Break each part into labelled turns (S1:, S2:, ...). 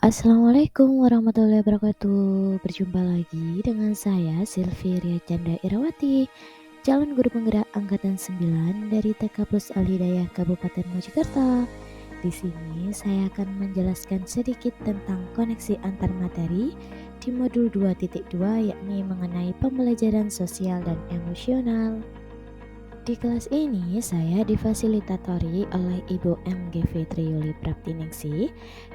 S1: Assalamualaikum warahmatullahi wabarakatuh. Berjumpa lagi dengan saya Silvia Canda Irawati, calon guru penggerak angkatan 9 dari TK Plus Al Hidayah Kabupaten Mojokerto. Di sini saya akan menjelaskan sedikit tentang koneksi antar materi di modul 2.2, yakni mengenai pembelajaran sosial dan emosional. Di kelas ini saya difasilitatori oleh Ibu MGV Triyuli Praptiningsih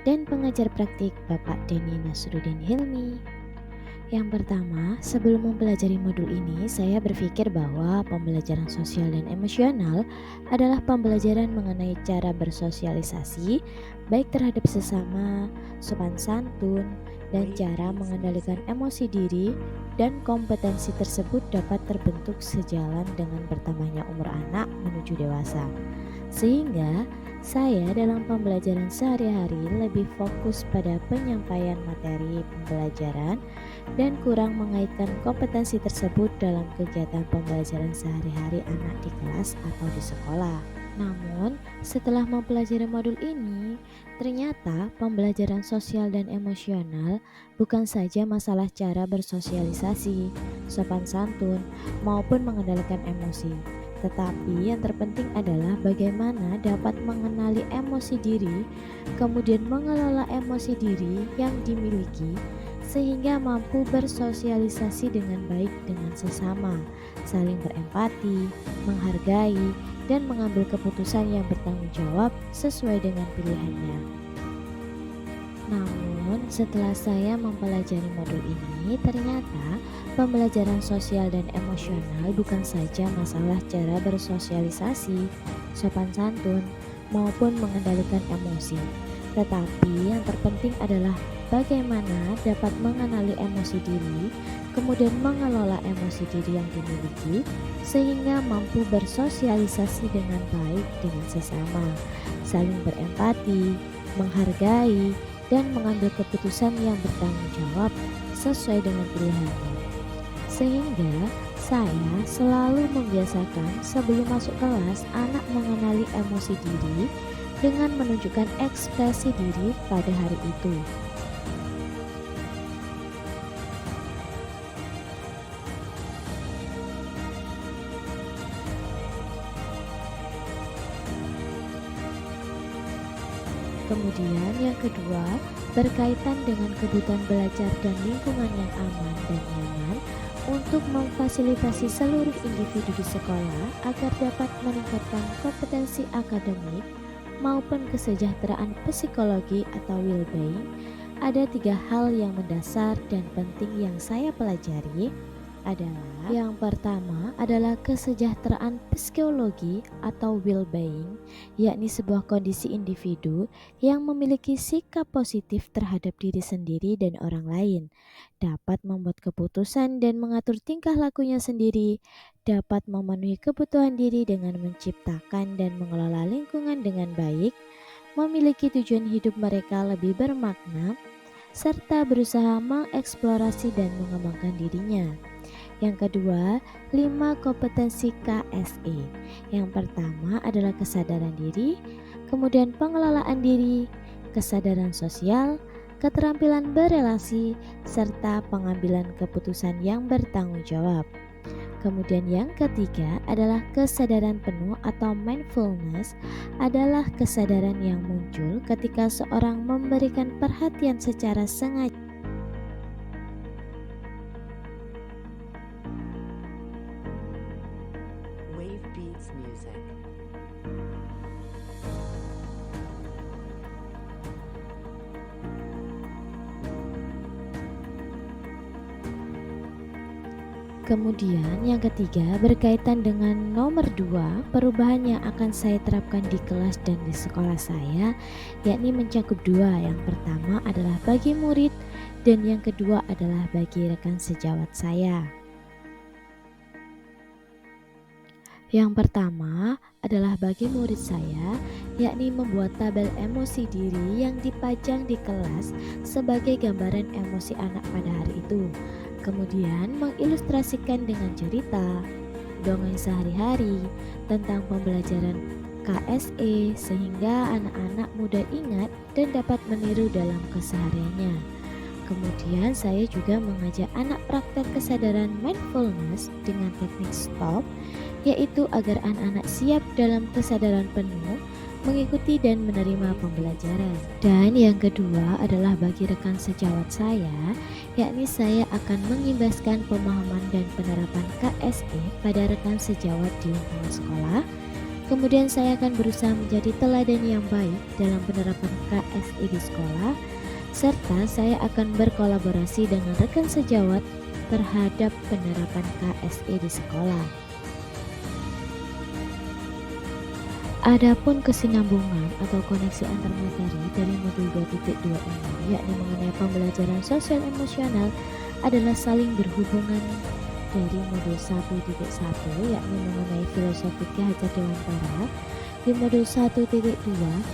S1: dan pengajar praktik Bapak Denny Nasruddin Hilmi. Yang pertama, sebelum mempelajari modul ini, saya berpikir bahwa pembelajaran sosial dan emosional adalah pembelajaran mengenai cara bersosialisasi, baik terhadap sesama, sopan santun, dan cara mengendalikan emosi diri, dan kompetensi tersebut dapat terbentuk sejalan dengan bertambahnya umur anak menuju dewasa. Sehingga saya dalam pembelajaran sehari-hari lebih fokus pada penyampaian materi pembelajaran dan kurang mengaitkan kompetensi tersebut dalam kegiatan pembelajaran sehari-hari anak di kelas atau di sekolah. Namun, setelah mempelajari modul ini, ternyata pembelajaran sosial dan emosional bukan saja masalah cara bersosialisasi, sopan santun, maupun mengendalikan emosi. Tetapi yang terpenting adalah bagaimana dapat mengenali emosi diri, kemudian mengelola emosi diri yang dimiliki, sehingga mampu bersosialisasi dengan baik dengan sesama, saling berempati, menghargai, dan mengambil keputusan yang bertanggung jawab sesuai dengan pilihannya. Namun, setelah saya mempelajari modul ini, ternyata pembelajaran sosial dan emosional bukan saja masalah cara bersosialisasi, sopan santun, maupun mengendalikan emosi. Tetapi yang terpenting adalah bagaimana dapat mengenali emosi diri, kemudian mengelola emosi diri yang dimiliki, sehingga mampu bersosialisasi dengan baik dengan sesama, saling berempati, menghargai, dan mengambil keputusan yang bertanggung jawab sesuai dengan pilihannya. Sehingga saya selalu membiasakan sebelum masuk kelas anak mengenali emosi diri dengan menunjukkan ekspresi diri pada hari itu. Kemudian yang kedua, berkaitan dengan kebutuhan belajar dan lingkungan yang aman dan nyaman untuk memfasilitasi seluruh individu di sekolah agar dapat meningkatkan kompetensi akademik maupun kesejahteraan psikologi atau well-being. Ada 3 hal yang mendasar dan penting yang saya pelajari adalah yang pertama adalah kesejahteraan psikologi atau well-being, yakni sebuah kondisi individu yang memiliki sikap positif terhadap diri sendiri dan orang lain, dapat membuat keputusan dan mengatur tingkah lakunya sendiri, dapat memenuhi kebutuhan diri dengan menciptakan dan mengelola lingkungan dengan baik, memiliki tujuan hidup mereka lebih bermakna, serta berusaha mengeksplorasi dan mengembangkan dirinya. Yang kedua, 5 kompetensi KSE. Yang pertama adalah kesadaran diri, kemudian pengelolaan diri, kesadaran sosial, keterampilan berelasi, serta pengambilan keputusan yang bertanggung jawab. Kemudian yang ketiga adalah kesadaran penuh atau mindfulness, adalah kesadaran yang muncul ketika seorang memberikan perhatian secara sengaja.
S2: Wave Beats Music.
S1: Kemudian yang ketiga berkaitan dengan nomor 2, perubahan yang akan saya terapkan di kelas dan di sekolah saya, yakni mencakup 2. Yang pertama adalah bagi murid dan yang kedua adalah bagi rekan sejawat saya. Yang pertama adalah bagi murid saya, yakni membuat tabel emosi diri yang dipajang di kelas sebagai gambaran emosi anak pada hari itu. Kemudian mengilustrasikan dengan cerita, dongeng sehari-hari tentang pembelajaran KSE sehingga anak-anak mudah ingat dan dapat meniru dalam kesehariannya. Kemudian saya juga mengajak anak praktek kesadaran mindfulness dengan teknik stop, yaitu agar anak-anak siap dalam kesadaran penuh mengikuti dan menerima pembelajaran. Dan yang kedua adalah bagi rekan sejawat saya, yakni saya akan mengimbaskan pemahaman dan penerapan KSE pada rekan sejawat di lingkungan sekolah. Kemudian saya akan berusaha menjadi teladan yang baik dalam penerapan KSE di sekolah, serta saya akan berkolaborasi dengan rekan sejawat terhadap penerapan KSE di sekolah. Adapun kesinambungan atau koneksi antar materi dari modul 2.2 ini, yakni mengenai pembelajaran sosial emosional, adalah saling berhubungan dari modul 1.1, yakni mengenai filosofi Ki Hajar Dewantara, di modul 1.2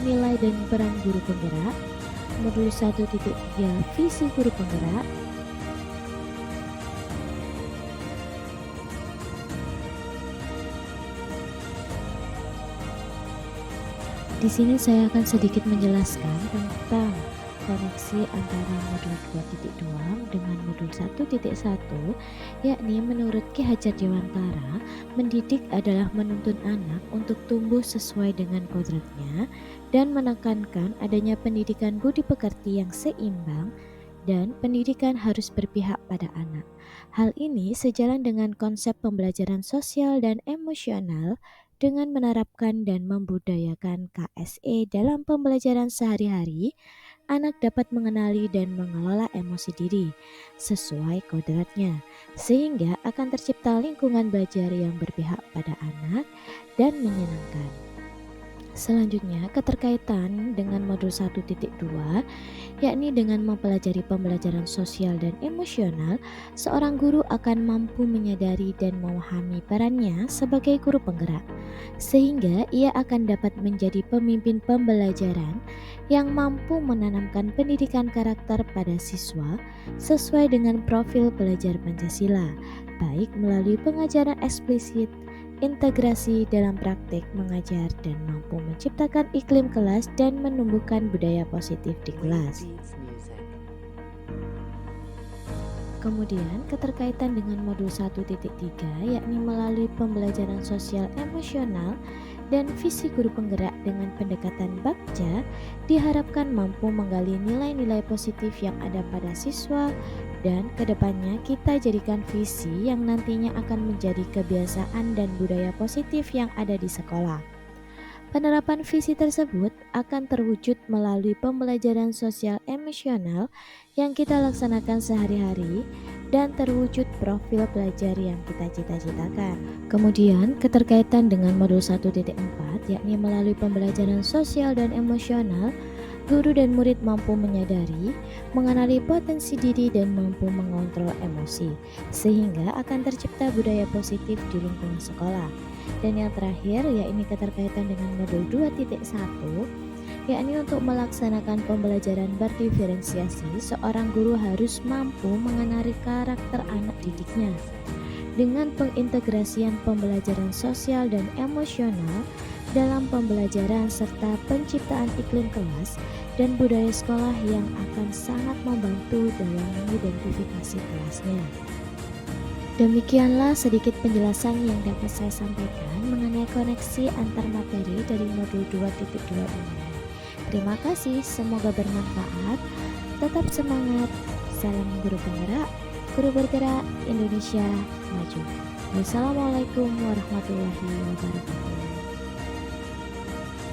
S1: nilai dan peran guru penggerak, modul 1.3 visi guru penggerak, di sini saya akan sedikit menjelaskan tentang koneksi antara modul 2.2 dengan modul 1.1, yakni menurut Ki Hajar Dewantara, mendidik adalah menuntun anak untuk tumbuh sesuai dengan kodratnya dan menekankan adanya pendidikan budi pekerti yang seimbang dan pendidikan harus berpihak pada anak. Hal ini sejalan dengan konsep pembelajaran sosial dan emosional dengan menerapkan dan membudayakan KSE dalam pembelajaran sehari-hari. Anak dapat mengenali dan mengelola emosi diri sesuai kodratnya, sehingga akan tercipta lingkungan belajar yang berpihak pada anak dan menyenangkan. Selanjutnya, keterkaitan dengan modul 1.2, yakni dengan mempelajari pembelajaran sosial dan emosional, seorang guru akan mampu menyadari dan memahami perannya sebagai guru penggerak, sehingga ia akan dapat menjadi pemimpin pembelajaran yang mampu menanamkan pendidikan karakter pada siswa sesuai dengan profil pelajar Pancasila, baik melalui pengajaran eksplisit, integrasi dalam praktik mengajar, dan mampu menciptakan iklim kelas dan menumbuhkan budaya positif di kelas. Kemudian keterkaitan dengan modul 1.3, yakni melalui pembelajaran sosial emosional dan visi guru penggerak dengan pendekatan Bagja, diharapkan mampu menggali nilai-nilai positif yang ada pada siswa dan kedepannya kita jadikan visi yang nantinya akan menjadi kebiasaan dan budaya positif yang ada di sekolah. Penerapan visi tersebut akan terwujud melalui pembelajaran sosial emosional yang kita laksanakan sehari-hari dan terwujud profil pelajar yang kita cita-citakan. Kemudian keterkaitan dengan modul 1.4, yakni melalui pembelajaran sosial dan emosional, guru dan murid mampu menyadari, mengenali potensi diri dan mampu mengontrol emosi, sehingga akan tercipta budaya positif di lingkungan sekolah. Dan yang terakhir, yakni keterkaitan dengan modul 2.1, yakni untuk melaksanakan pembelajaran berdiferensiasi, seorang guru harus mampu mengenali karakter anak didiknya. Dengan pengintegrasian pembelajaran sosial dan emosional dalam pembelajaran serta penciptaan iklim kelas dan budaya sekolah yang akan sangat membantu dalam mengidentifikasi kelasnya. Demikianlah sedikit penjelasan yang dapat saya sampaikan mengenai koneksi antar materi dari modul 2.2 ini. Terima kasih, semoga bermanfaat. Tetap semangat. Salam guru penggerak, guru bergerak, Indonesia maju. Wassalamualaikum warahmatullahi wabarakatuh.